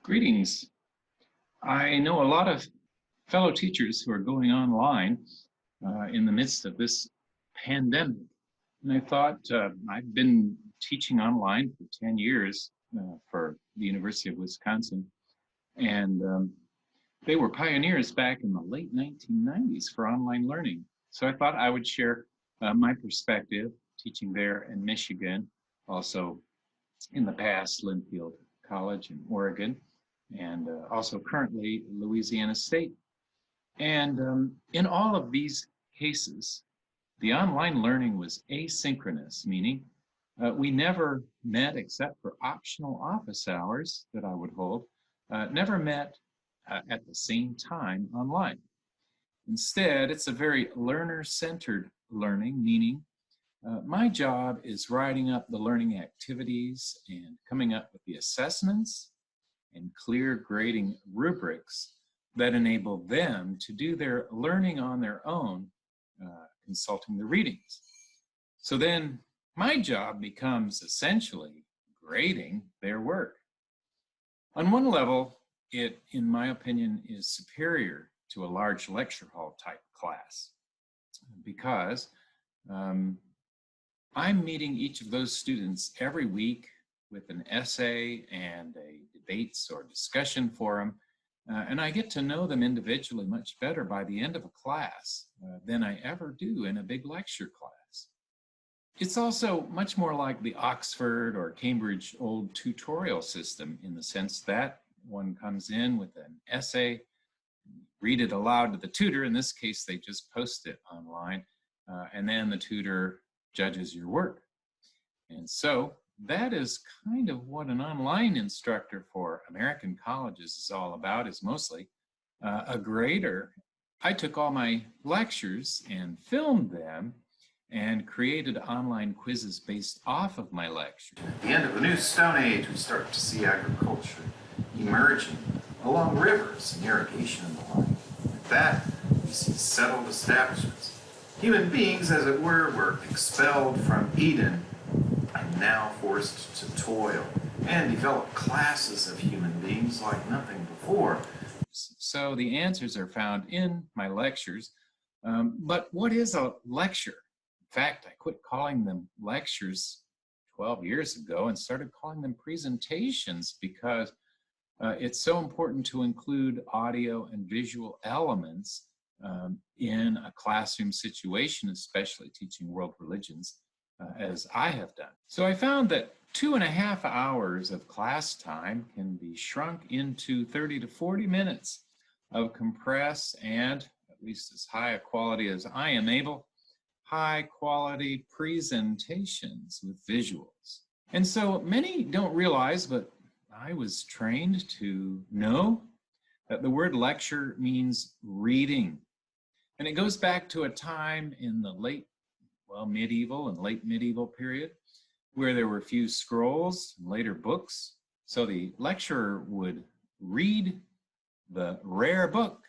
Greetings. I know a lot of fellow teachers who are going online in the midst of this pandemic. And I thought I've been teaching online for 10 years for the University of Wisconsin. And they were pioneers back in the late 1990s for online learning. So I thought I would share my perspective teaching there in Michigan, also in the past, Linfield College in Oregon, and also currently Louisiana State. And in all of these cases, the online learning was asynchronous, meaning we never met except for optional office hours that I would hold, never met at the same time online. Instead, it's a very learner-centered learning, meaning my job is writing up the learning activities and coming up with the assessments and clear grading rubrics that enable them to do their learning on their own, consulting the readings. So then my job becomes essentially grading their work. On one level, it, in my opinion, is superior to a large lecture hall type class because I'm meeting each of those students every week with an essay and a debates or discussion forum, and I get to know them individually much better by the end of a class than I ever do in a big lecture class. It's also much more like the Oxford or Cambridge old tutorial system in the sense that one comes in with an essay, read it aloud to the tutor. In this case, they just post it online, and then the tutor judges your work. And so that is kind of what an online instructor for American colleges is all about, is mostly a grader. I took all my lectures and filmed them and created online quizzes based off of my lecture. At the end of the new Stone Age, we start to see agriculture emerging along rivers and irrigation and the like. With that, we see settled establishments. Human beings, as it were expelled from Eden and now forced to toil and develop classes of human beings like nothing before. So the answers are found in my lectures. But what is a lecture? In fact, I quit calling them lectures 12 years ago and started calling them presentations because it's so important to include audio and visual elements in a classroom situation, especially teaching world religions, as I have done. So I found that 2.5 hours of class time can be shrunk into 30 to 40 minutes of compressed and, at least as high a quality as I am able, high quality presentations with visuals. And so many don't realize, but I was trained to know that the word lecture means reading. And it goes back to a time in the medieval and late medieval period where there were few scrolls and later books. So the lecturer would read the rare book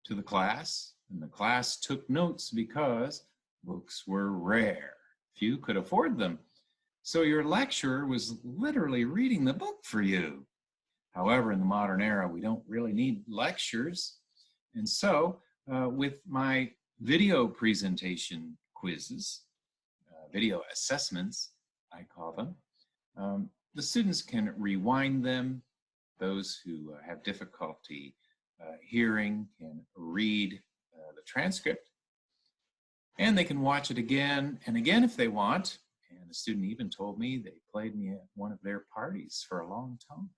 to the class, and the class took notes because books were rare. Few could afford them. So your lecturer was literally reading the book for you. However, in the modern era, we don't really need lectures. And so with my video presentation quizzes, video assessments, I call them, the students can rewind them. Those who have difficulty hearing can read the transcript, and they can watch it again and again if they want. And the student even told me they played me at one of their parties for a long time,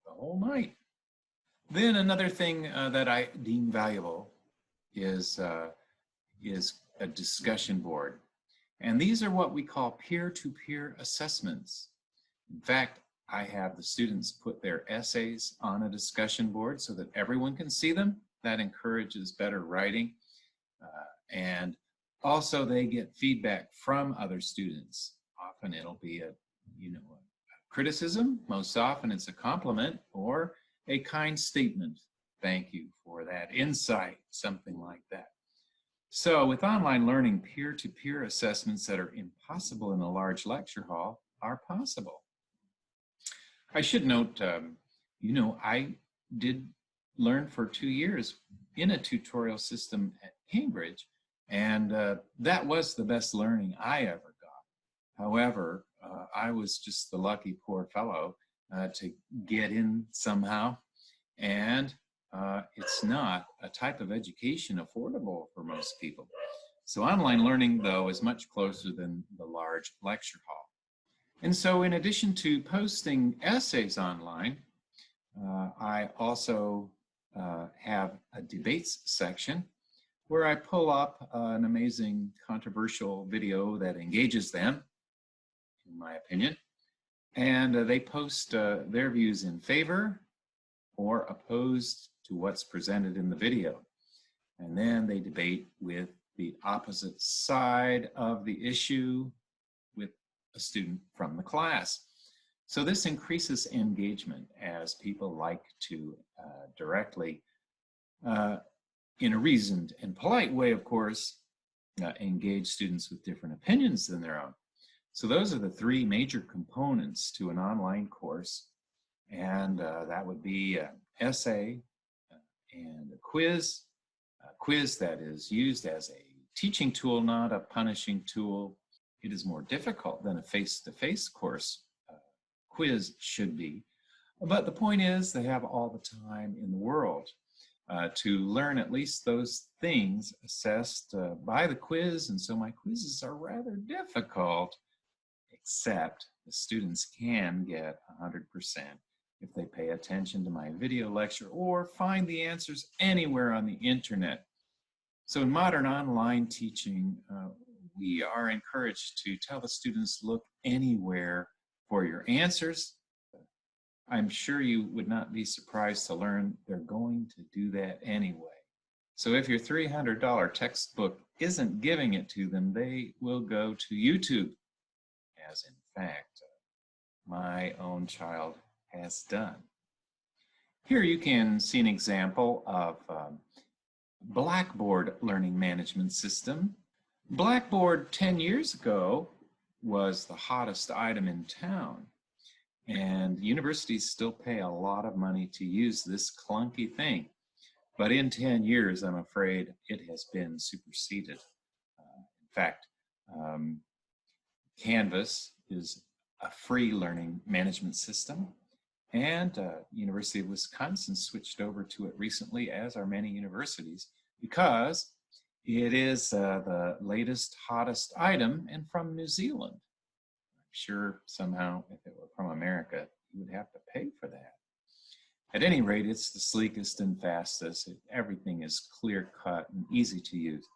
the whole night. Then another thing that I deem valuable is a discussion board. And these are what we call peer-to-peer assessments. In fact, I have the students put their essays on a discussion board so that everyone can see them. That encourages better writing. And also they get feedback from other students. Often it'll be a criticism. Most often it's a compliment or a kind statement. Thank you for that insight, something like that. So with online learning, peer-to-peer assessments that are impossible in a large lecture hall are possible. I should note I did learn for 2 years in a tutorial system at Cambridge, and that was the best learning I ever got. However, I was just the lucky poor fellow to get in somehow, and it's not a type of education affordable for most people. So online learning, though, is much closer than the large lecture hall. And so in addition to posting essays online, I also have a debates section where I pull up an amazing controversial video that engages them, in my opinion, and they post their views in favor or opposed to what's presented in the video. And then they debate with the opposite side of the issue with a student from the class. So this increases engagement as people like to directly, in a reasoned and polite way, of course, engage students with different opinions than their own. So those are the three major components to an online course. And that would be an essay and a quiz that is used as a teaching tool, not a punishing tool. It is more difficult than a face-to-face course quiz should be. But the point is they have all the time in the world to learn at least those things assessed by the quiz. And so my quizzes are rather difficult, except the students can get 100% if they pay attention to my video lecture or find the answers anywhere on the internet. So in modern online teaching, we are encouraged to tell the students, look anywhere for your answers. I'm sure you would not be surprised to learn they're going to do that anyway. So if your $300 textbook isn't giving it to them, they will go to YouTube, as in fact my own child has done. Here you can see an example of Blackboard learning management system. Blackboard 10 years ago was the hottest item in town, and universities still pay a lot of money to use this clunky thing. But in 10 years, I'm afraid it has been superseded. In fact, Canvas is a free learning management system, and University of Wisconsin switched over to it recently, as are many universities, because it is the latest, hottest item and from New Zealand. I'm sure somehow if it were from America, you would have to pay for that. At any rate, it's the sleekest and fastest. Everything is clear cut and easy to use.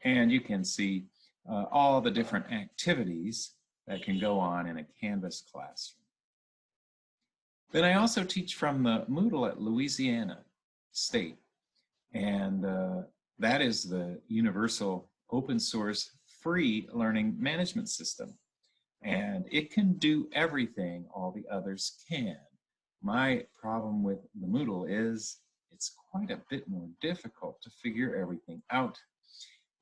And you can see all the different activities that can go on in a Canvas classroom. Then I also teach from the Moodle at Louisiana State, and that is the universal open source free learning management system. And it can do everything all the others can. My problem with the Moodle is it's quite a bit more difficult to figure everything out.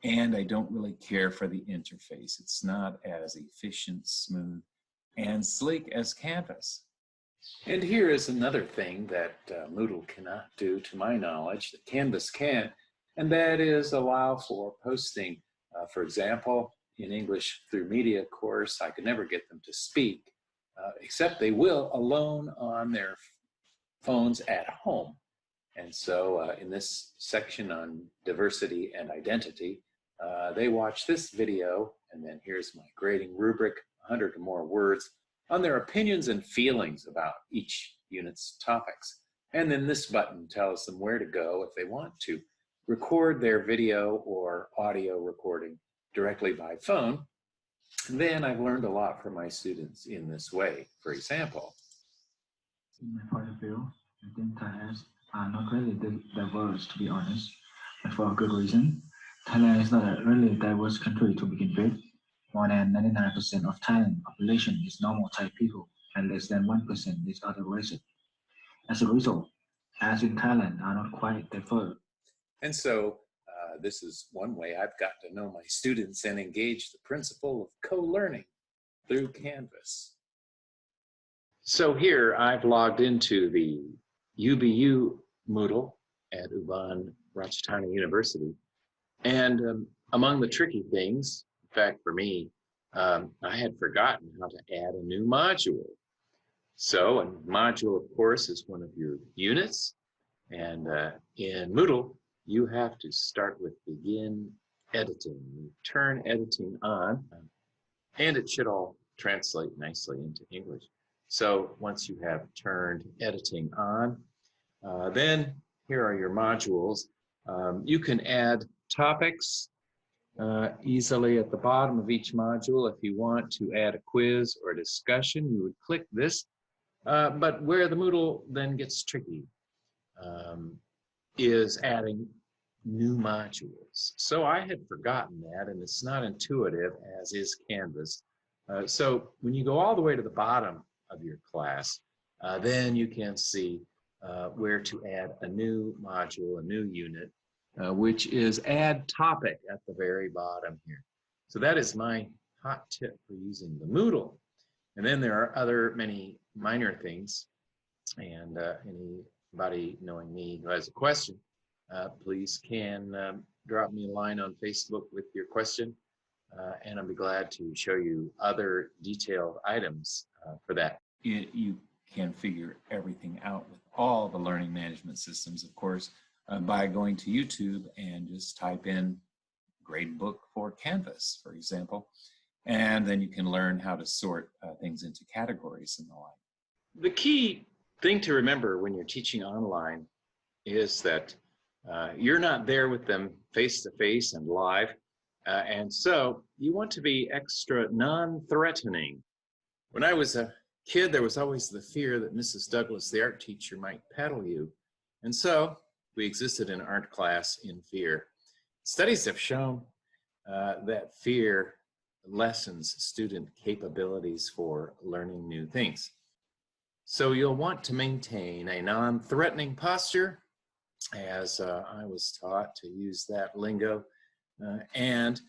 And I don't really care for the interface. It's not as efficient, smooth, and sleek as Canvas. And here is another thing that Moodle cannot do, to my knowledge, that Canvas can, and that is allow for posting. For example, in English through Media course, I could never get them to speak, except they will alone on their phones at home. And so in this section on diversity and identity, they watch this video, and then here's my grading rubric, 100 or more words, on their opinions and feelings about each unit's topics. And then this button tells them where to go if they want to record their video or audio recording directly by phone. Then I've learned a lot from my students in this way. For example, in my point of view, I think Thailand's are not really diverse, to be honest, but for a good reason. Thailand is not a really diverse country to begin with. More than 99% of Thailand population is normal Thai people, and less than 1% is other races. As a result, as in Thailand are not quite diverse. And so this is one way I've got to know my students and engage the principle of co-learning through Canvas. So here I've logged into the UBU Moodle at Uban Ratchathani University. And among the tricky things, in fact, for me, I had forgotten how to add a new module. So a module, of course, is one of your units. And in Moodle, you have to start with begin editing. You turn editing on, and it should all translate nicely into English. So once you have turned editing on, then here are your modules. You can add topics easily at the bottom of each module. If you want to add a quiz or a discussion, you would click this. But where the Moodle then gets tricky is adding new modules. So I had forgotten that, and it's not intuitive, as is Canvas. So when you go all the way to the bottom of your class, then you can see where to add a new module, a new unit, which is add topic at the very bottom here. So that is my hot tip for using the Moodle. And then there are many minor things, and anybody knowing me who has a question, please can drop me a line on Facebook with your question, and I'll be glad to show you other detailed items for that. You can figure everything out with all the learning management systems, of course, by going to YouTube and just type in gradebook for Canvas, for example, and then you can learn how to sort things into categories and the like. The key thing to remember when you're teaching online is that you're not there with them face to face and live, and so you want to be extra non-threatening. When I was a kid, there was always the fear that Mrs. Douglas, the art teacher, might paddle you, and so we existed in art class in fear. Studies have shown that fear lessens student capabilities for learning new things. So you'll want to maintain a non-threatening posture, as I was taught to use that lingo, and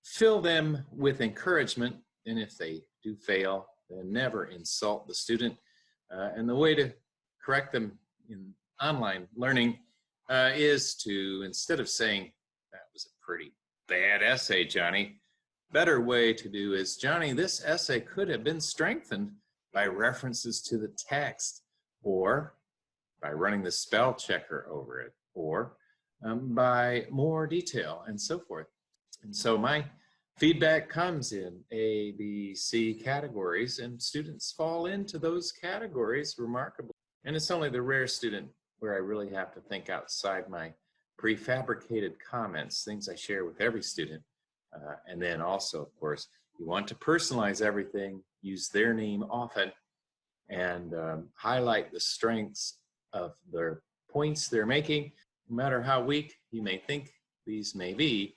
fill them with encouragement. And if they do fail, then never insult the student. And the way to correct them in online learning is to, instead of saying, "That was a pretty bad essay, Johnny," better way to do is, "Johnny, this essay could have been strengthened by references to the text, or by running the spell checker over it, or by more detail," and so forth. And so my feedback comes in A, B, C categories, and students fall into those categories remarkably. And it's only the rare student where I really have to think outside my prefabricated comments, things I share with every student. And then also, of course, you want to personalize everything, use their name often, and highlight the strengths of their points they're making, no matter how weak you may think these may be.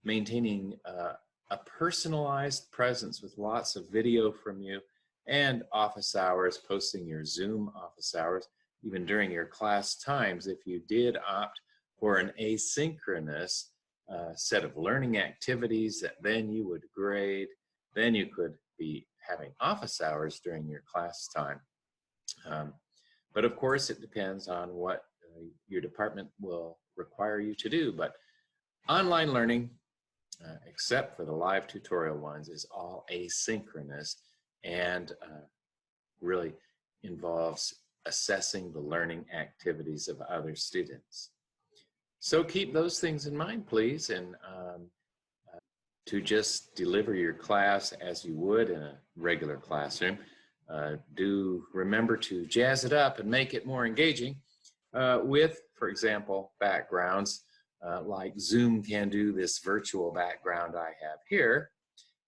Maintaining a personalized presence with lots of video from you, and office hours, posting your Zoom office hours, even during your class times. If you did opt for an asynchronous set of learning activities that then you would grade, then you could be having office hours during your class time. But of course, it depends on what your department will require you to do. But online learning, except for the live tutorial ones, is all asynchronous, and really involves assessing the learning activities of other students. So keep those things in mind, please, and to just deliver your class as you would in a regular classroom. Do remember to jazz it up and make it more engaging with, for example, backgrounds like Zoom can do this virtual background I have here.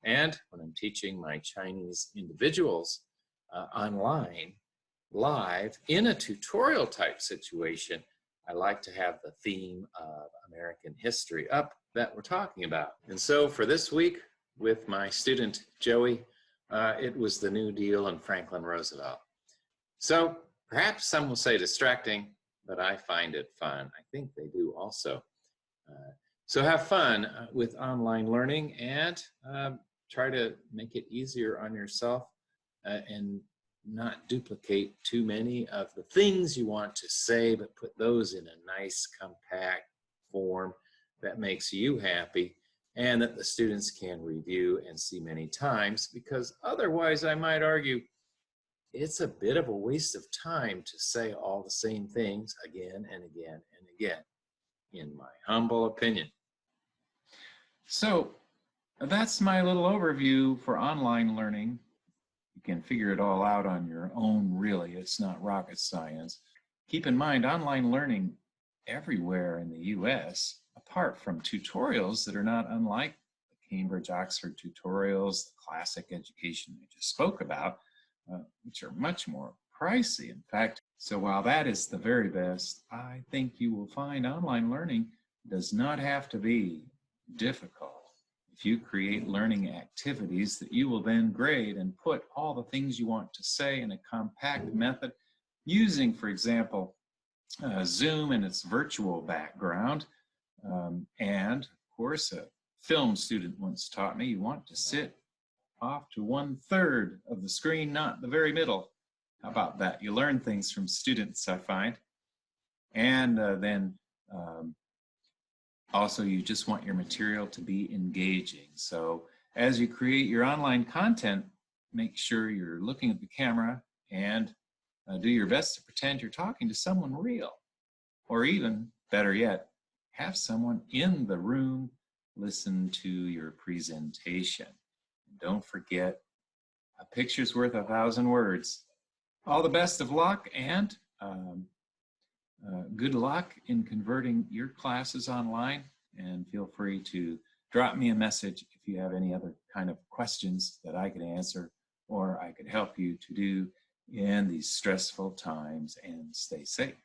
And when I'm teaching my Chinese individuals online, live, in a tutorial type situation, I like to have the theme of American history up that we're talking about. And so for this week with my student Joey, it was the New Deal and Franklin Roosevelt. So perhaps some will say distracting, but I find it fun. I think they do also. So have fun with online learning, and try to make it easier on yourself and not duplicate too many of the things you want to say, but put those in a nice compact form that makes you happy and that the students can review and see many times, because otherwise I might argue it's a bit of a waste of time to say all the same things again and again and again, in my humble opinion. So that's my little overview for online learning. You can figure it all out on your own, really. It's not rocket science. Keep in mind, online learning everywhere in the US, apart from tutorials that are not unlike the Cambridge Oxford tutorials, the classic education I just spoke about, which are much more pricey, in fact. So while that is the very best, I think you will find online learning does not have to be difficult. If you create learning activities that you will then grade and put all the things you want to say in a compact method, using, for example, Zoom and its virtual background, and of course a film student once taught me you want to sit off to 1/3 of the screen, not the very middle. How about that? You learn things from students, I find. And then also, you just want your material to be engaging. So as you create your online content, make sure you're looking at the camera and do your best to pretend you're talking to someone real. Or even, better yet, have someone in the room listen to your presentation. And don't forget, a picture's worth 1,000 words. All the best of luck, and good luck in converting your classes online, and feel free to drop me a message if you have any other kind of questions that I could answer or I could help you to do in these stressful times, and stay safe.